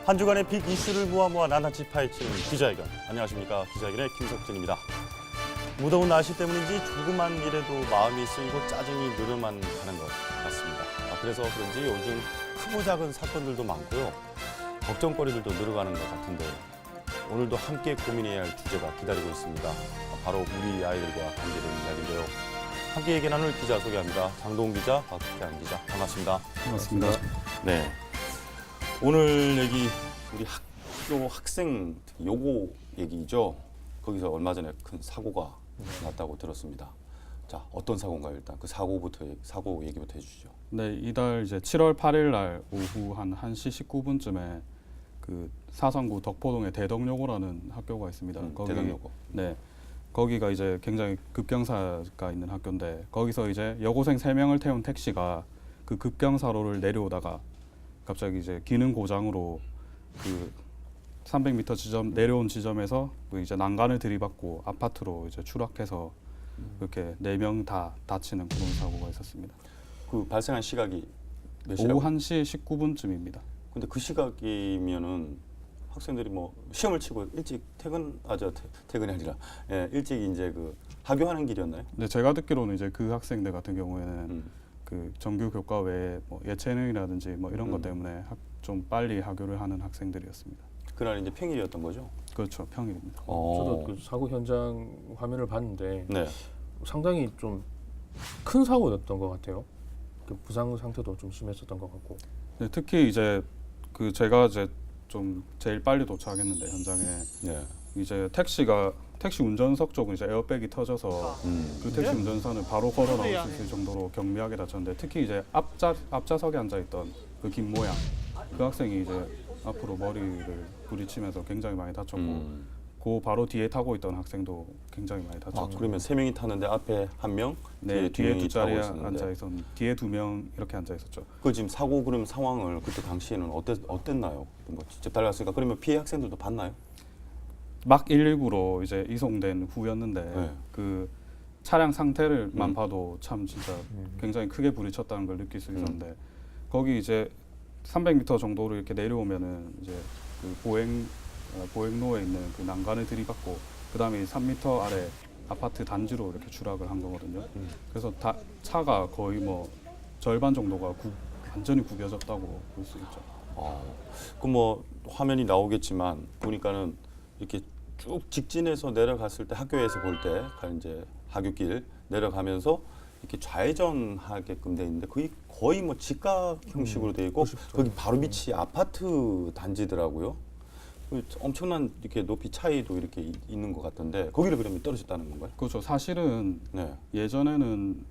한 주간의 빅 이슈를 모아 낱낱이 파헤치는 기자회견. 안녕하십니까. 기자회견의 김석진입니다. 무더운 날씨 때문인지 조금만 일해도 마음이 쓰이고 짜증이 늘어만 가는 것 같습니다. 그래서 그런지 요즘 크고 작은 사건들도 많고요. 걱정거리들도 늘어가는 것 같은데 오늘도 함께 고민해야 할 주제가 기다리고 있습니다. 바로 우리 아이들과 관계된 이야기인데요. 함께 얘기 나눌 기자 소개합니다. 장동훈 기자, 박기환 기자, 반갑습니다. 반갑습니다. 네. 오늘 얘기 우리 학교 학생 요고 얘기죠. 거기서 얼마 전에 큰 사고가 났다고 들었습니다. 자, 어떤 사고인가요? 일단 그 사고 얘기부터 해주시죠. 네, 이달 이제 7월 8일 날 오후 한 1시 19분쯤에 그 사상구 덕포동의 대덕여고라는 학교가 있습니다. 거기, 대덕여고. 네. 거기가 이제 굉장히 급경사가 있는 학교인데 거기서 이제 여고생 3명을 태운 택시가 그 급경사로를 내려오다가 갑자기 이제 기능 고장으로 그 300m 지점 내려온 지점에서 그 이제 난간을 들이받고 아파트로 이제 추락해서 그렇게 4명 다 다치는 그런 사고가 있었습니다. 그 발생한 시각이 몇 오후 시라고? 1시 19분쯤입니다. 근데 그 시각이면은 학생들이 뭐 시험을 치고 일찍 퇴근이 아니라 일찍 이제 그 하교하는 길이었나요? 네, 제가 듣기로는 이제 그 학생들 같은 경우에는 그 정규 교과 외에 뭐 예체능이라든지 뭐 이런 것 때문에 좀 빨리 하교를 하는 학생들이었습니다. 그날 이제 평일이었던 거죠? 그렇죠, 평일입니다. 저도 그 사고 현장 화면을 봤는데 네. 상당히 좀 큰 사고였던 것 같아요. 그 부상 상태도 좀 심했었던 것 같고. 네, 특히 이제 그 제가 이제 좀 제일 빨리 도착했는데 현장에 네. 이제 택시 운전석 쪽은 이제 에어백이 터져서 그 택시 운전사는 바로 걸어 나올 수 있을 정도로 경미하게 다쳤는데 특히 이제 앞좌석에 앉아 있던 그 김모양 그 학생이 이제 앞으로 머리를 부딪히면서 굉장히 많이 다쳤고 그 바로 뒤에 타고 있던 학생도 굉장히 많이 다쳤죠. 그러면 3명이 탔는데 앞에 1명, 네, 뒤에 두 자리에 있었는데. 앉아 있었 뒤에 2명 이렇게 앉아 있었죠. 그 지금 사고 그럼 상황을 그때 당시에는 어땠나요? 뭐 직접 달려갔으니까 그러면 피해 학생들도 봤나요? 막 119로 이제 이송된 후였는데 네. 그 차량 상태를만 봐도 참 진짜 굉장히 크게 부딪혔다는 걸 느낄 수 있었는데 거기 이제 300m 정도로 이렇게 내려오면은 이제 그 보행로에 있는 그 난간을 들이받고 그 다음에 3m 아래 아파트 단지로 이렇게 추락을 한 거거든요. 그래서 차가 거의 뭐 절반 정도가 완전히 구겨졌다고 볼 수 있죠. 그 뭐 화면이 나오겠지만 보니까는 이렇게 쭉 직진해서 내려갔을 때 학교에서 볼 때 이제 하굣길 내려가면서 이렇게 좌회전하게끔 돼 있는데 거의 뭐 직각 형식으로 돼 있고 거기 바로 밑이 아파트 단지더라고요. 엄청난 이렇게 높이 차이도 이렇게 있는 것 같던데 거기를 그러면 떨어졌다는 건가요? 그렇죠. 사실은 네. 예전에는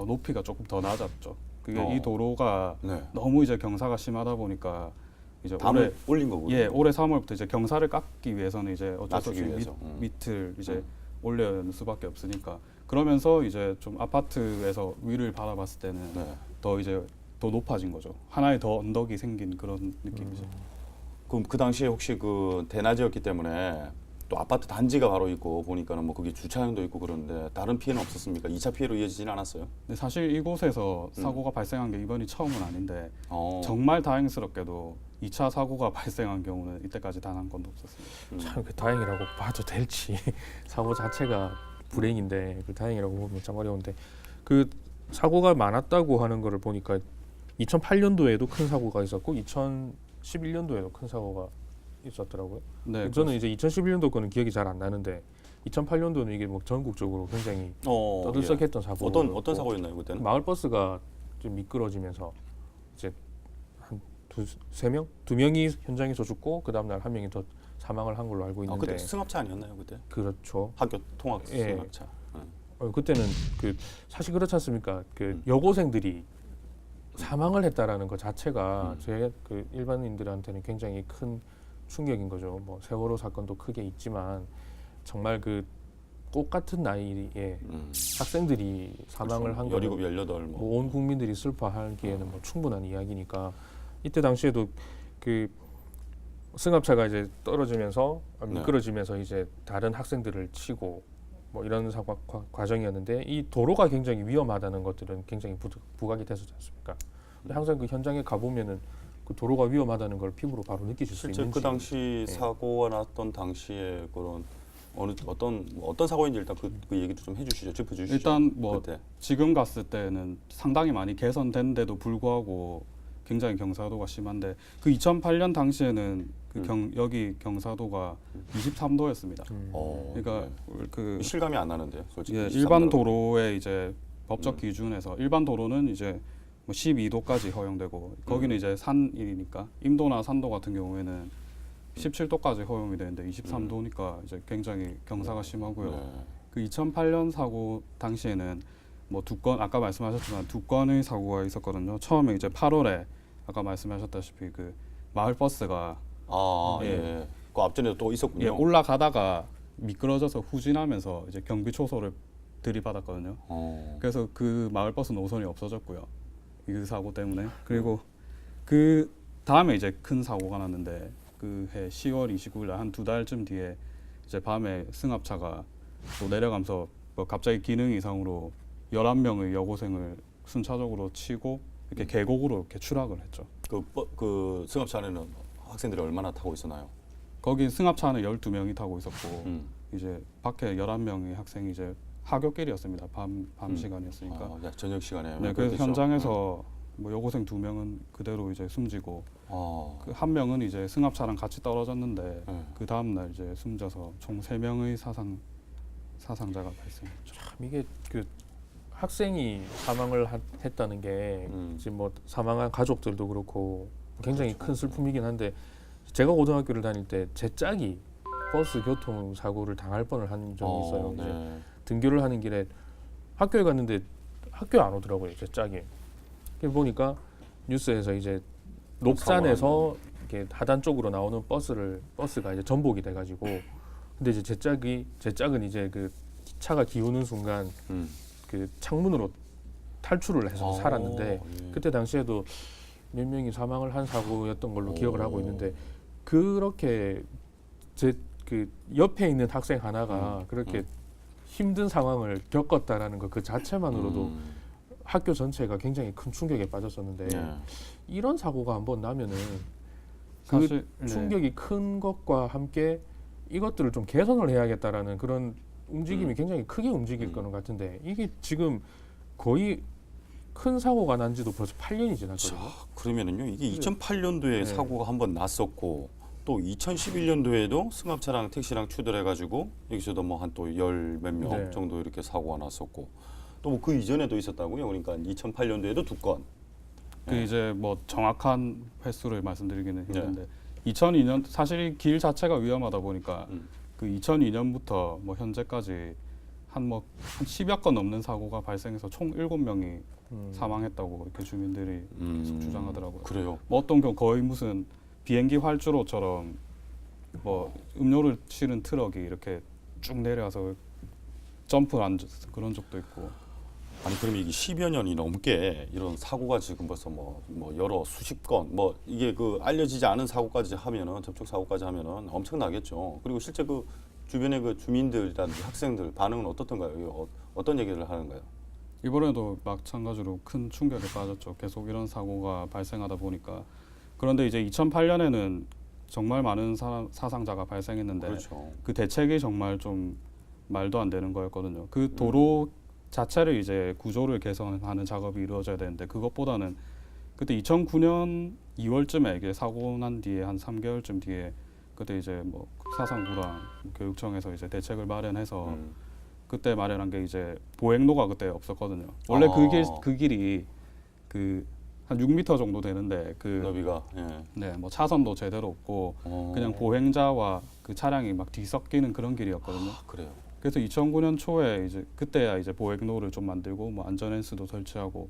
높이가 조금 더 낮았죠. 그게 이 도로가 네. 너무 이제 경사가 심하다 보니까 이제 담을 올린 거군요. 예, 올해 3월부터 이제 경사를 깎기 위해서는 이제 어쩔 수 없이 낮추기 위해서. 밑을 이제 올려야 수밖에 없으니까 그러면서 이제 좀 아파트에서 위를 바라봤을 때는 네. 더 이제 더 높아진 거죠. 하나의 더 언덕이 생긴 그런 느낌이죠. 그럼 그 당시에 혹시 그 대낮이었기 때문에 또 아파트 단지가 바로 있고 보니까는 뭐 거기 주차장도 있고 그런데 다른 피해는 없었습니까? 2차 피해로 이어지지는 않았어요? 근데 사실 이곳에서 사고가 발생한 게 이번이 처음은 아닌데 정말 다행스럽게도 2차 사고가 발생한 경우는 이때까지 단 한 건도 없었습니다. 참 그 다행이라고 봐도 될지 사고 자체가 불행인데 그 다행이라고 보면 참 어려운데 그 사고가 많았다고 하는 거를 보니까 2008년도에도 큰 사고가 있었고 2011년도에도 큰 사고가 있었더라고요. 네, 저는 이제 2011년도 거는 기억이 잘 안 나는데 2008년도는 이게 뭐 전국적으로 굉장히 떠들썩했던 사고. 어떤 사고였나요 그때는? 마을 버스가 좀 미끄러지면서 이제 한 두 명이 현장에서 죽고 그 다음 날 한 명이 더 사망을 한 걸로 알고 있는데. 그때 승합차 아니었나요 그때? 그렇죠. 학교 통학 예. 승합차. 그때는 그 사실 그렇지 않습니까? 그 여고생들이 사망을 했다라는 것 자체가 제 그 일반인들한테는 굉장히 큰 충격인 거죠. 뭐 세월호 사건도 크게 있지만 정말 그 꽃 같은 나이에 학생들이 사망을 한 거는 17, 18 뭐 온 국민들이 슬퍼하기에는 뭐 충분한 이야기니까 이때 당시에도 그 승합차가 이제 떨어지면서 미끄러지면서 이제 다른 학생들을 치고 뭐 이런 과정이었는데 이 도로가 굉장히 위험하다는 것들은 굉장히 부각이 됐었지 않습니까? 근데 항상 그 현장에 가보면은 그 도로가 위험하다는 걸 피부로 바로 느끼실 수 실제 있는지. 그 당시 사고가 났던 당시에 그런 어떤 사고인지 일단 그 얘기도 좀 해주시죠. 짚어주시죠. 일단 뭐 그때. 지금 갔을 때는 상당히 많이 개선된데도 불구하고 굉장히 경사도가 심한데 그 2008년 당시에는 여기 경사도가 23도였습니다. 그러니까 그 실감이 안 나는데 솔직히. 예, 23 일반 도로. 도로의 이제 법적 기준에서 일반 도로는 이제 뭐 12도까지 허용되고 거기는 이제 산이니까 임도나 산도 같은 경우에는 17도까지 허용이 되는데 23도니까 이제 굉장히 경사가 심하고요. 네. 그 2008년 사고 당시에는 뭐 두 건 아까 말씀하셨지만 두 건의 사고가 있었거든요. 처음에 이제 8월에 아까 말씀하셨다시피 그 마을 버스가 아, 예. 예. 그 앞전에도 또 있었군요. 예, 올라가다가 미끄러져서 후진하면서 이제 경비 초소를 들이받았거든요. 그래서 그 마을 버스 노선이 없어졌고요. 이 사고 때문에. 그리고 그 다음에 이제 큰 사고가 났는데 그 해 10월 29일 날 한 두 달쯤 뒤에 이제 밤에 승합차가 또 내려가면서 뭐 갑자기 기능 이상으로 11명의 여고생을 순차적으로 치고 이렇게 계곡으로 이렇게 추락을 했죠. 그 승합차 안에는 학생들이 얼마나 타고 있었나요? 거기 승합차는 12명이 타고 있었고 이제 밖에 11명의 학생이 이제 하굣길이었습니다. 밤 시간이었으니까. 아, 야, 저녁 시간에. 네, 그래서 그렇겠죠. 현장에서 뭐 여고생 2명은 그대로 이제 숨지고 그 한 명은 이제 승합차랑 같이 떨어졌는데 그 다음 날 이제 숨져서 총 3명의 사상자가 발생했죠. 참 이게 그 학생이 사망을 했다는 게 지금 뭐 사망한 가족들도 그렇고 굉장히 그렇죠. 큰 슬픔이긴 한데 제가 고등학교를 다닐 때 제 짝이 버스 교통 사고를 당할 뻔을 한 적이 있어요. 이제 네. 등교를 하는 길에 학교에 갔는데 학교에 안 오더라고요. 제 짝이. 그게 보니까 뉴스에서 이제 녹산에서 이렇게 하단 쪽으로 나오는 버스가 이제 전복이 돼가지고 근데 이제 제 짝은 이제 그 차가 기우는 순간 그 창문으로 탈출을 해서 살았는데 예. 그때 당시에도 몇 명이 사망을 한 사고였던 걸로 기억을 하고 있는데 그렇게 제 그 옆에 있는 학생 하나가 그렇게 힘든 상황을 겪었다라는 것 그 자체만으로도 학교 전체가 굉장히 큰 충격에 빠졌었는데 네. 이런 사고가 한번 나면은 사실 그 충격이 큰 것과 함께 이것들을 좀 개선을 해야겠다라는 그런 움직임이 굉장히 크게 움직일 거는 같은데 이게 지금 거의 큰 사고가 난 지도 벌써 8년이 지났거든요. 그러면은요, 이게 2008년도에 네. 사고가 한번 났었고 또 2011년도에도 승합차랑 택시랑 추돌해가지고 여기서도 뭐 한 또 열 몇 명 네. 정도 이렇게 사고가 났었고 또 뭐 그 이전에도 있었다고요. 그러니까 2008년도에도 2건. 그 이제 뭐 정확한 횟수를 말씀드리기는 네. 힘든데 2002년 사실 이 길 자체가 위험하다 보니까 그 2002년부터 뭐 현재까지 한 10여 건 넘는 사고가 발생해서 총 7명이 사망했다고 이렇게 주민들이 계속 주장하더라고요. 그래요. 뭐 어떤 경우 거의 무슨 비행기 활주로처럼 뭐 음료를 실은 트럭이 이렇게 쭉 내려와서 점프를 안 그런 적도 있고. 아니 그럼 이게 10여 년이 넘게 이런 사고가 지금 벌써 뭐 여러 수십 건 뭐 이게 그 알려지지 않은 사고까지 하면은 접촉 사고까지 하면은 엄청나겠죠. 그리고 실제 그 주변의 그 주민들이라든지 학생들 반응은 어떻던가요? 이게 어떤 얘기를 하는가요? 이번에도 마찬가지로 큰 충격에 빠졌죠. 계속 이런 사고가 발생하다 보니까. 그런데 이제 2008년에는 정말 많은 사상자가 발생했는데 그렇죠. 그 대책이 정말 좀 말도 안 되는 거였거든요. 그 도로 자체를 이제 구조를 개선하는 작업이 이루어져야 되는데 그것보다는 그때 2009년 2월쯤에 이게 사고 난 뒤에 한 3개월쯤 뒤에 그때 이제 뭐 사상부랑 교육청에서 이제 대책을 마련해서 그때 마련한 게 이제 보행로가 그때 없었거든요. 원래 그 길이 그 한 6m 정도 되는데 그 너비가 네, 뭐 차선도 제대로 없고 그냥 보행자와 그 차량이 막 뒤섞이는 그런 길이었거든요. 그래요. 그래서 2009년 초에 이제 그때야 이제 보행로를 좀 만들고 뭐 안전펜스도 설치하고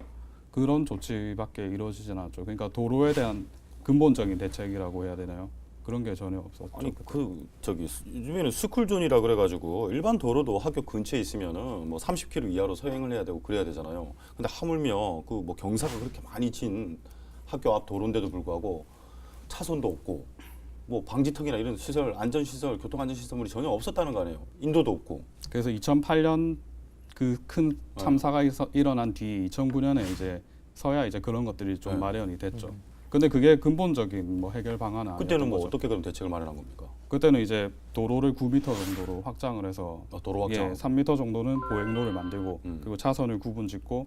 그런 조치밖에 이루어지진 않았죠. 그러니까 도로에 대한 근본적인 대책이라고 해야 되나요? 그런 게 전혀 없었죠. 아니 그 저기 요즘에는 스쿨존이라 그래가지고 일반 도로도 학교 근처에 있으면은 뭐 30km 이하로 서행을 해야 되고 그래야 되잖아요. 근데 하물며 그 뭐 경사가 그렇게 많이 친 학교 앞 도로인데도 불구하고 차선도 없고 뭐 방지턱이나 이런 시설, 안전시설, 교통안전시설물이 전혀 없었다는 거 아니에요. 인도도 없고. 그래서 2008년 그 큰 참사가 일어난 뒤 2009년에 이제 서야 이제 그런 것들이 좀 마련이 됐죠. 근데 그게 근본적인 뭐 해결 방안은 아니었던 그때는 뭐 거죠. 어떻게 그럼 대책을 마련한 겁니까? 그때는 이제 도로를 9m 정도로 확장을 해서 도로 확장. 예, 3m 정도는 보행로를 만들고 그리고 차선을 구분 짓고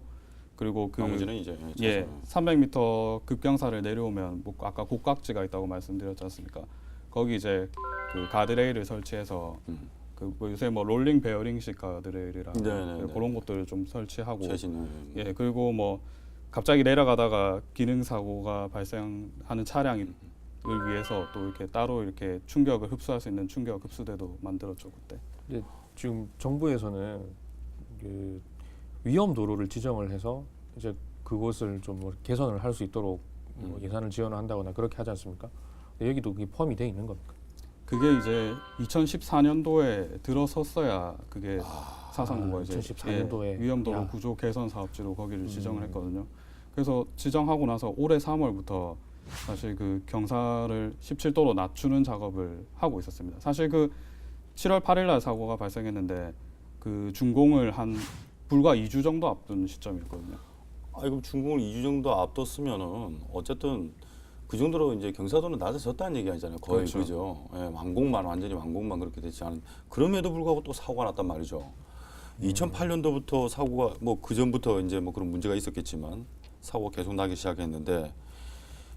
그리고 그 나머지는 이제 예, 300m 급경사를 내려오면 뭐 아까 곡각지가 있다고 말씀드렸지 않습니까? 거기 이제 그 가드레일을 설치해서 그뭐 요새 뭐 롤링 베어링식 가드레일이라 네네네. 그런 것들을 좀 설치하고 최신. 예, 그리고 뭐 갑자기 내려가다가 기능 사고가 발생하는 차량을 위해서 또 이렇게 따로 이렇게 충격을 흡수할 수 있는 충격 흡수대도 만들었죠 그때. 근데 지금 정부에서는 그 위험 도로를 지정을 해서 이제 그곳을 좀 뭐 개선을 할 수 있도록 뭐 예산을 지원을 한다거나 그렇게 하지 않습니까? 근데 여기도 그게 포함이 돼 있는 겁니까? 그게 이제 2014년도에 들어섰어야 그게 사상구가 이제 2014년도에 예, 위험도로 구조 개선 사업지로 거기를 지정을 했거든요. 그래서 지정하고 나서 올해 3월부터 사실 그 경사를 17도로 낮추는 작업을 하고 있었습니다. 사실 그 7월 8일 날 사고가 발생했는데 그 준공을 한 불과 2주 정도 앞둔 시점이었거든요. 아, 그럼 중공을 2주 정도 앞뒀으면은 어쨌든 그 정도로 이제 경사도는 낮아졌다는 얘기 아니잖아요. 거의 그렇죠. 그죠. 예, 완전히 완공만 그렇게 되지 않은. 그럼에도 불구하고 또 사고가 났단 말이죠. 2008년도부터 사고가 뭐 그 전부터 이제 뭐 그런 문제가 있었겠지만 사고가 계속 나기 시작했는데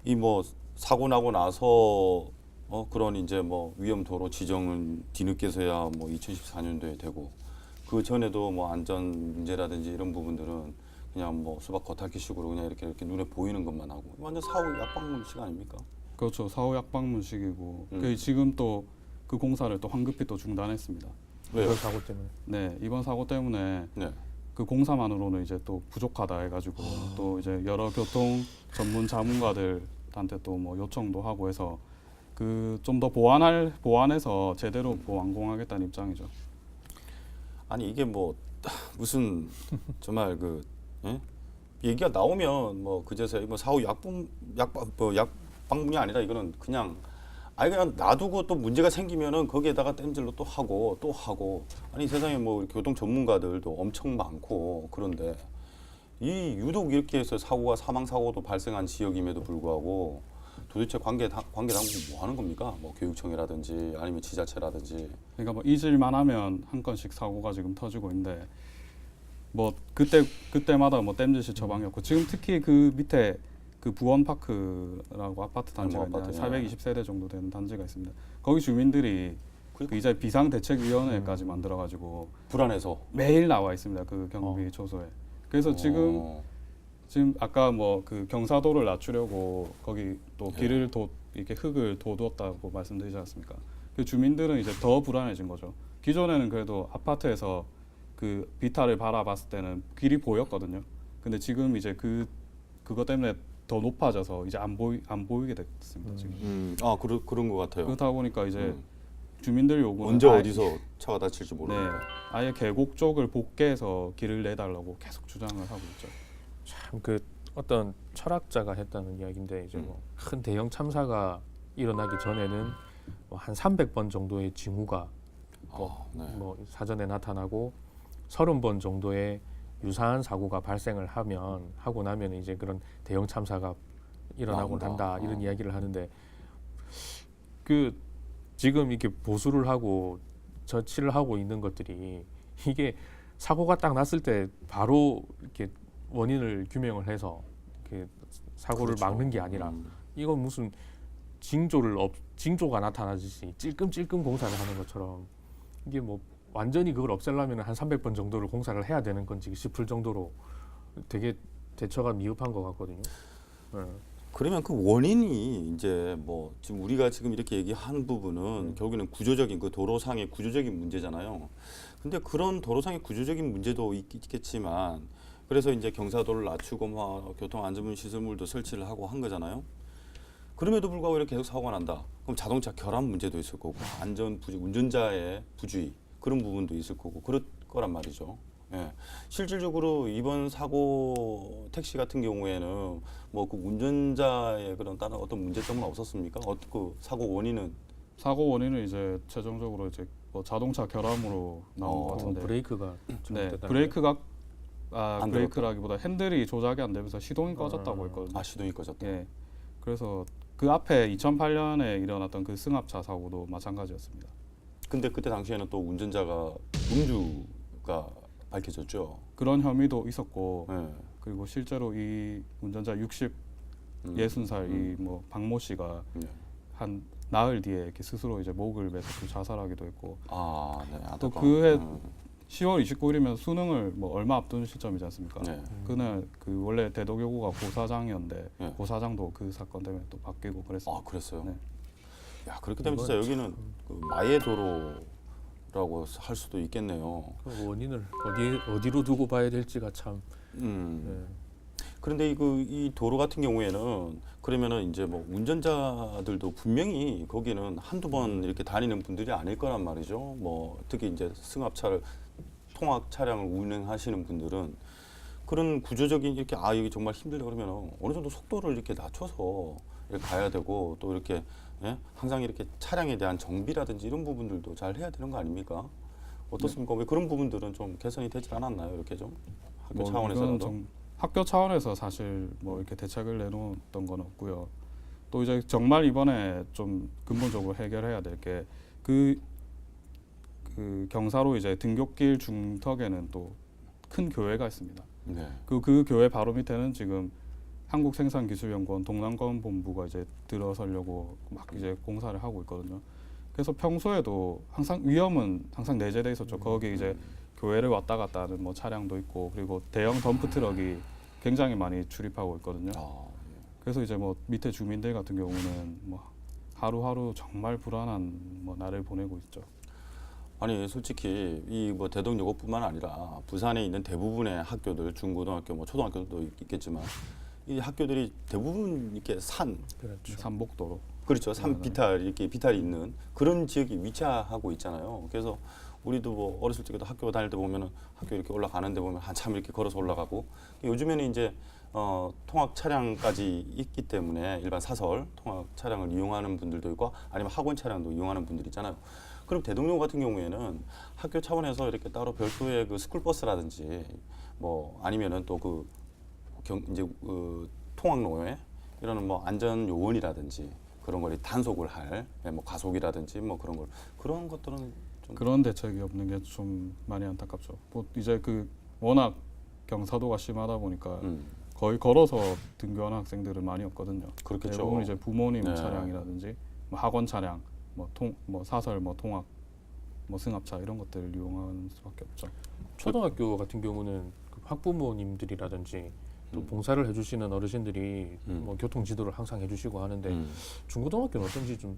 이 뭐 사고 나고 나서 그런 이제 뭐 위험도로 지정은 뒤늦게서야 뭐 2014년도에 되고 그 전에도 뭐 안전 문제라든지 이런 부분들은 그냥 뭐 수박 겉핥기식으로 그냥 이렇게 눈에 보이는 것만 하고 완전 사후 약방문식 아닙니까? 그렇죠. 사후 약방문식이고 음. 그 지금 또 그 공사를 또 황급히 또 중단했습니다. 왜요? 그 사고 때문에. 네, 이번 사고 때문에 네. 그 공사만으로는 이제 또 부족하다 해가지고 또 이제 여러 교통 전문 자문가들한테 또 뭐 요청도 하고 해서 그 좀 더 보완해서 제대로 완공하겠다는 입장이죠. 아니 이게 뭐 무슨 정말 그 예? 얘기가 나오면 뭐 그제서야 뭐 사후 약방문이 아니라 이거는 그냥 그냥 놔두고 또 문제가 생기면은 거기에다가 땜질로 또 하고 아니 세상에 뭐 교통 전문가들도 엄청 많고 그런데 이 유독 이렇게 해서 사망 사고도 발생한 지역임에도 불구하고 도대체 관계 당국은 뭐 하는 겁니까? 뭐 교육청이라든지 아니면 지자체라든지. 그러니까 뭐 잊을만 하면 한 건씩 사고가 지금 터지고 있는데 뭐 그때마다 뭐 땜질시 처방이었고 지금 특히 그 밑에 그 부원파크라고 아파트 단지가 아파트, 있는데 예. 420세대 정도 되는 단지가 있습니다. 거기 주민들이 그 이제 비상대책위원회까지 만들어가지고 불안해서. 매일 나와 있습니다. 그 경비 초소에. 그래서 지금 아까 뭐 그 경사도를 낮추려고 거기 또 길을 이렇게 흙을 돋웠다고 말씀드리지 않습니까? 그 주민들은 이제 더 불안해진 거죠. 기존에는 그래도 아파트에서 그 비탈을 바라봤을 때는 길이 보였거든요. 근데 지금 이제 그것 때문에 더 높아져서 이제 안 보이게 됐습니다. 지금. 그런 것 같아요. 그렇다 보니까 이제 주민들 요구는 언제 어디서 차가 다칠지 네, 모르니까. 아예 계곡 쪽을 복개해서 길을 내달라고 계속 주장을 하고 있죠. 참 그 어떤 철학자가 했다는 이야기인데 이제 뭐 큰 대형 참사가 일어나기 전에는 뭐 한 300번 정도의 징후가 뭐 사전에 나타나고 30번 정도의 유사한 사고가 발생을 하고 나면 이제 그런 대형 참사가 일어나곤 한다 이런 이야기를 하는데 그 지금 이렇게 보수를 하고 저치를 하고 있는 것들이 이게 사고가 딱 났을 때 바로 이렇게 원인을 규명을 해서 이렇게 사고를 그렇죠. 막는 게 아니라 이건 무슨 징조가 나타나듯이 찔끔찔끔 공사를 하는 것처럼 이게 뭐 완전히 그걸 없애려면 한 300번 정도를 공사를 해야 되는 건지 싶을 정도로 되게 대처가 미흡한 것 같거든요. 네. 그러면 그 원인이 이제 뭐 지금 우리가 지금 이렇게 얘기한 부분은 결국에는 구조적인 그 도로상의 구조적인 문제잖아요. 근데 그런 도로상의 구조적인 문제도 있겠지만 그래서 이제 경사도를 낮추고 뭐 교통안전문 시설물도 설치를 하고 한 거잖아요. 그럼에도 불구하고 이렇게 계속 사고가 난다. 그럼 자동차 결함 문제도 있을 거고 안전 부주의, 운전자의 부주의 그런 부분도 있을 거고 그럴 거란 말이죠. 예. 실질적으로 이번 사고 택시 같은 경우에는 뭐 그 운전자의 그런 다른 어떤 문제점은 없었습니까? 그 사고 원인은 이제 최종적으로 이제 뭐 자동차 결함으로 나온 것 같은데 브레이크가 네, 잘못됐다는 브레이크가 안 브레이크라기보다 핸들이 조작이 안 되면서 시동이 꺼졌다고 했거든요. 시동이 꺼졌다. 예. 그래서 그 앞에 2008년에 일어났던 그 승합차 사고도 마찬가지였습니다. 근데 그때 당시에는 또 운전자가 음주가 밝혀졌죠. 그런 혐의도 있었고 네. 그리고 실제로 이 운전자 60, 음. 60살 이 뭐 박모 씨가 네. 한 나흘 뒤에 이렇게 스스로 이제 목을 매서 또 자살하기도 했고 아, 네. 또 안타까운. 그해 10월 29일이면 수능을 뭐 얼마 앞둔 시점이지 않습니까? 네. 그날 그 원래 대덕여고가 고사장이었는데 네. 고사장도 그 사건 때문에 또 바뀌고 그랬어요. 아, 그랬어요. 네. 야, 그렇게 되면 진짜 여기는 그 마의 도로라고 할 수도 있겠네요. 그 원인을 어디로 두고 봐야 될지가 참. 네. 그런데 이 도로 같은 경우에는 그러면은 이제 뭐 운전자들도 분명히 거기는 한두 번 이렇게 다니는 분들이 아닐 거란 말이죠. 뭐 특히 이제 승합차를 통학 차량을 운행하시는 분들은 그런 구조적인 이렇게 아 여기 정말 힘들다 그러면 어느 정도 속도를 이렇게 낮춰서 이렇게 가야 되고 또 이렇게 예? 항상 이렇게 차량에 대한 정비라든지 이런 부분들도 잘 해야 되는 거 아닙니까? 어떻습니까? 왜 그런 부분들은 좀 개선이 되지 않았나요? 이렇게 좀 학교 뭐 차원에서라도. 이거는 좀 학교 차원에서 사실 뭐 이렇게 대책을 내놓았던 건 없고요. 또 이제 정말 이번에 좀 근본적으로 해결해야 될 게 그 경사로 이제 등굣길 중턱에는 또 큰 교회가 있습니다. 네. 그 교회 바로 밑에는 지금 한국생산기술연구원 동남권 본부가 이제 들어서려고 막 이제 공사를 하고 있거든요. 그래서 평소에도 항상 위험은 항상 내재돼 있었죠. 거기 이제 교회를 왔다 갔다 하는 뭐 차량도 있고 그리고 대형 덤프 트럭이 굉장히 많이 출입하고 있거든요. 아, 그래서 이제 뭐 밑에 주민들 같은 경우는 뭐 하루하루 정말 불안한 뭐 날을 보내고 있죠. 아니 솔직히 이 뭐 대덕여고뿐만 아니라 부산에 있는 대부분의 학교들 중고등학교 뭐 초등학교도 있겠지만 이 학교들이 대부분 이렇게 산 그렇죠. 삼복도로. 그렇죠 산 비탈 이렇게 비탈이 있는 그런 지역이 위치하고 있잖아요. 그래서 우리도 뭐 어렸을 적에도 학교 다닐 때 보면은 학교 이렇게 올라가는데 보면 한참 이렇게 걸어서 올라가고 요즘에는 이제 통학 차량까지 있기 때문에 일반 사설 통학 차량을 이용하는 분들도 있고 아니면 학원 차량도 이용하는 분들이 있잖아요. 그럼 대동여 같은 경우에는 학교 차원에서 이렇게 따로 별도의 그 스쿨버스라든지 뭐 아니면은 또 그 이제 그 통학로에 이런 뭐 안전 요원이라든지 그런 걸 단속을 할 뭐 과속이라든지 뭐 그런 것들은 좀 그런 대책이 없는 게 좀 많이 안타깝죠. 뭐 이제 그 워낙 경사도가 심하다 보니까 거의 걸어서 등교하는 학생들은 많이 없거든요. 그렇겠죠. 대부분 이제 부모님 네. 차량이라든지 뭐 학원 차량, 뭐 사설, 뭐 통학, 뭐 승합차 이런 것들을 이용하는 수밖에 없죠. 초등학교 같은 경우는 그 학부모님들이라든지 또 봉사를 해주시는 어르신들이 뭐 교통 지도를 항상 해주시고 하는데 중고등학교는 어떤지 좀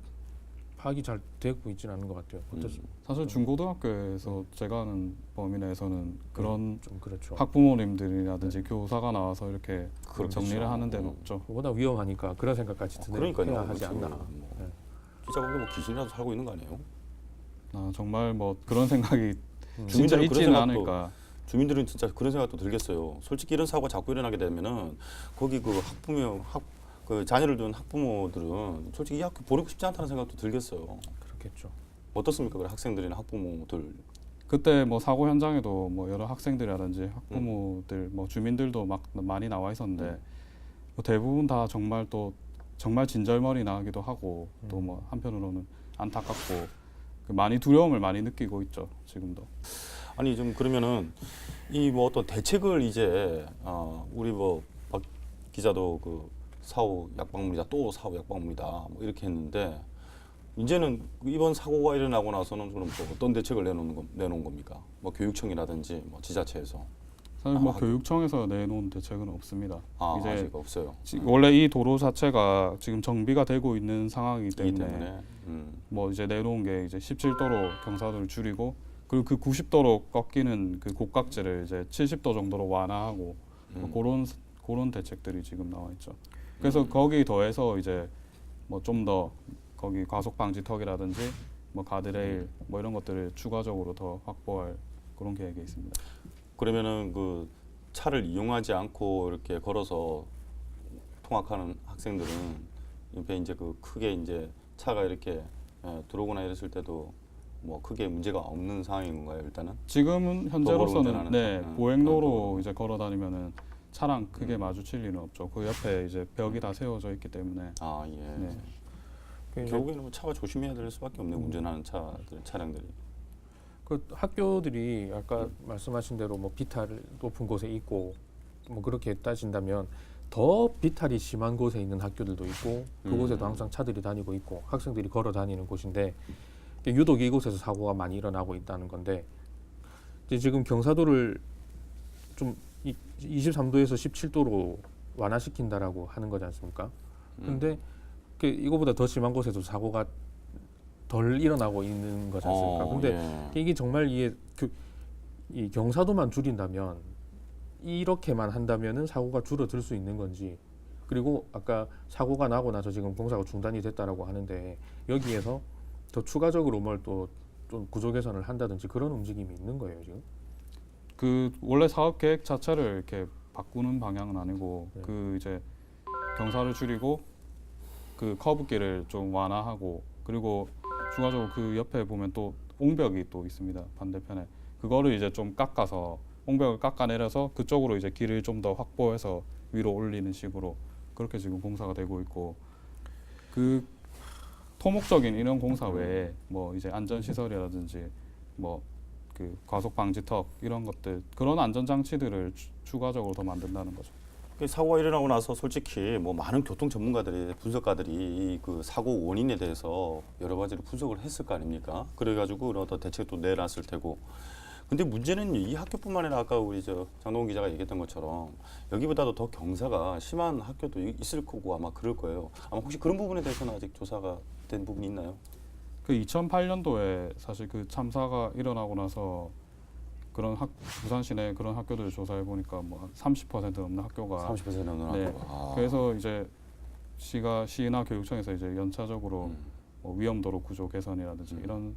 파악이 잘 되고 있지는 않은 것 같아요. 어떻습니까? 사실 중고등학교에서 제가 아는 범위 내에서는 그런 좀 그렇죠. 학부모님들이라든지 교사가 나와서 이렇게 그렇겠죠. 정리를 하는 데는 없죠. 워낙 위험하니까 그런 생각까지 드는 그러니까요. 해야 하지 않나. 뭐. 네. 진짜 거기 뭐 귀신이라도 살고 있는 거 아니에요? 아, 정말 뭐 그런 생각이 진짜 주민들은 있지는 그런 생각도- 않을까. 주민들은 진짜 그런 생각도 들겠어요. 솔직히 이런 사고가 자꾸 일어나게 되면은 거기 그 그 자녀를 둔 학부모들은 솔직히 이 학교 보내고 싶지 않다는 생각도 들겠어요. 그렇겠죠. 어떻습니까? 그래 학생들이나 학부모들. 그때 뭐 사고 현장에도 뭐 여러 학생들이라든지 학부모들, 뭐 주민들도 막 많이 나와 있었는데 뭐 대부분 다 정말 또 정말 진절머리 나기도 하고 또 뭐 한편으로는 안타깝고 많이 두려움을 많이 느끼고 있죠 지금도. 아니 좀 그러면은 이 뭐 어떤 대책을 이제 우리 뭐 박 기자도 그 사후 약방문이다 또 사후 약방문이다 뭐 이렇게 했는데 이제는 이번 사고가 일어나고 나서는 그럼 또 어떤 대책을 내놓은 겁니까? 뭐 교육청이라든지 뭐 지자체에서 사실 뭐 교육청에서 내놓은 대책은 없습니다. 이제 아직 없어요. 원래 이 도로 자체가 지금 정비가 되고 있는 상황이기 이기 때문에 때문에 뭐 이제 내놓은 게 이제 17도로 경사도를 줄이고 그리고 그 90도로 꺾이는 그 곡각지를 이제 70도 정도로 완화하고 뭐 그런 대책들이 지금 나와 있죠. 그래서 거기 더해서 이제 뭐 좀 더 거기 과속 방지턱이라든지 뭐 가드레일 뭐 이런 것들을 추가적으로 더 확보할 그런 계획이 있습니다. 그러면은 그 차를 이용하지 않고 이렇게 걸어서 통학하는 학생들은 옆에 이제 그 크게 이제 차가 이렇게 들어오거나 이랬을 때도 뭐 크게 문제가 없는 상황인 건가요 일단은? 지금은 도보로 현재로서는 운전하는 네 차. 보행로로 도보로. 이제 걸어 다니면은 차랑 크게 마주칠 일은 없죠. 그 옆에 이제 벽이 다 세워져 있기 때문에. 아 예. 네. 결국에는 뭐 차가 조심해야 될 수밖에 없네요. 운전하는 차량들이. 그 학교들이 아까 말씀하신 대로 뭐 비탈 높은 곳에 있고 뭐 그렇게 따진다면 더 비탈이 심한 곳에 있는 학교들도 있고 그곳에도 항상 차들이 다니고 있고 학생들이 걸어 다니는 곳인데 유독 이곳에서 사고가 많이 일어나고 있다는 건데 이제 지금 경사도를 좀 23도에서 17도로 완화시킨다라고 하는 거지 않습니까? 근데 이거보다 더 심한 곳에도 사고가 덜 일어나고 있는 거지 않습니까? 근데 예. 이게 정말 이 경사도만 줄인다면 이렇게만 한다면은 사고가 줄어들 수 있는 건지 그리고 아까 사고가 나고 나서 지금 공사가 중단이 됐다라고 하는데 여기에서 더 추가적으로 뭘 또 좀 구조 개선을 한다든지 그런 움직임이 있는 거예요 지금? 그 원래 사업 계획 자체를 이렇게 바꾸는 방향은 아니고 네. 그 이제 경사를 줄이고 그 커브길을 좀 완화하고 그리고 추가적으로 그 옆에 보면 또 옹벽이 또 있습니다. 반대편에 그거를 이제 좀 깎아서 옹벽을 깎아내려서 그쪽으로 이제 길을 좀 더 확보해서 위로 올리는 식으로 그렇게 지금 공사가 되고 있고 그 토목적인 이런 공사 외에 뭐 이제 안전 시설이라든지 뭐 그 과속 방지턱 이런 것들 그런 안전 장치들을 추가적으로 더 만든다는 거죠. 그 사고가 일어나고 나서 솔직히 뭐 많은 교통 전문가들이 분석가들이 그 사고 원인에 대해서 여러 가지로 분석을 했을 거 아닙니까? 그래가지고 어떤 대책도 내놨을 테고. 근데 문제는 이 학교뿐만 아니라 아까 우리 장동훈 기자가 얘기했던 것처럼 여기보다도 더 경사가 심한 학교도 있을 거고 아마 그럴 거예요. 아마 혹시 그런 부분에 대해서는 아직 조사가 된 부분이 있나요? 그 2008년도에 사실 그 참사가 일어나고 나서 그런 부산 시내 그런 학교들을 조사해 보니까 뭐 30% 넘는 학교가 30% 넘는 네. 학교가. 아. 그래서 이제 시나 교육청에서 이제 연차적으로 뭐 위험도로 구조 개선이라든지 이런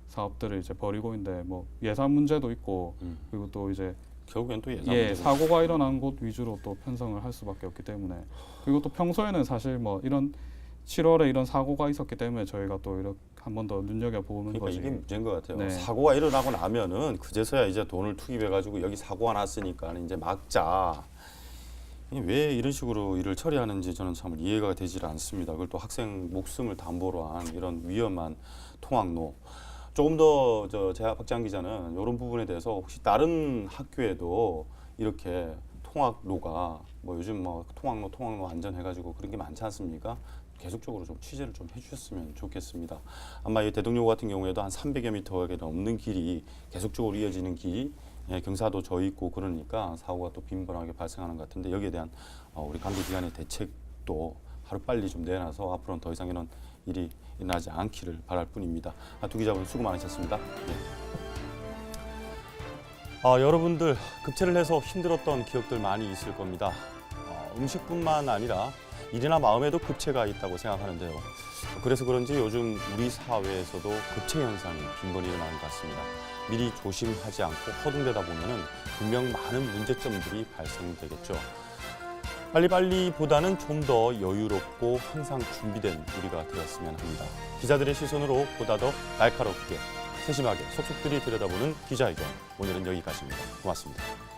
사업들을 이제 벌이고 있는데 뭐 예산 문제도 있고 그리고 또 이제 결국엔 또 예산 예, 문제죠. 사고가 일어난 곳 위주로 또 편성을 할 수밖에 없기 때문에 그리고 또 평소에는 사실 뭐 이런 7월에 이런 사고가 있었기 때문에 저희가 또 이렇게 한 번 더 눈여겨보는 그러니까 거지. 이게 문제인 것 같아요. 네. 사고가 일어나고 나면은 그제서야 이제 돈을 투입해가지고 여기 사고가 났으니까 이제 막자. 왜 이런 식으로 일을 처리하는지 저는 참 이해가 되질 않습니다. 그걸 또 학생 목숨을 담보로 한 이런 위험한 통학로. 조금 더 제가 박지한 기자는 이런 부분에 대해서 혹시 다른 학교에도 이렇게 통학로가 뭐 요즘 뭐 통학로 안전해가지고 그런 게 많지 않습니까? 계속적으로 좀 취재를 좀 해주셨으면 좋겠습니다. 아마 이 대동로 같은 경우에도 한 300여 미터가 넘는 길이 계속적으로 이어지는 길이 경사도 져 있고 그러니까 사고가 또 빈번하게 발생하는 것 같은데 여기에 대한 우리 관계기관의 대책도 하루빨리 좀 내놔서 앞으로는 더 이상 이런 일이 일어나지 않기를 바랄 뿐입니다. 두 기자분 수고 많으셨습니다. 네. 여러분들 급체를 해서 힘들었던 기억들 많이 있을 겁니다. 음식뿐만 아니라 일이나 마음에도 급체가 있다고 생각하는데요. 그래서 그런지 요즘 우리 사회에서도 급체 현상이 빈번히 일어나는 것 같습니다. 미리 조심하지 않고 허둥대다 보면은 분명 많은 문제점들이 발생되겠죠. 빨리빨리보다는 좀 더 여유롭고 항상 준비된 우리가 되었으면 합니다. 기자들의 시선으로 보다 더 날카롭게, 세심하게 속속들이 들여다보는 기자회견. 오늘은 여기까지입니다. 고맙습니다.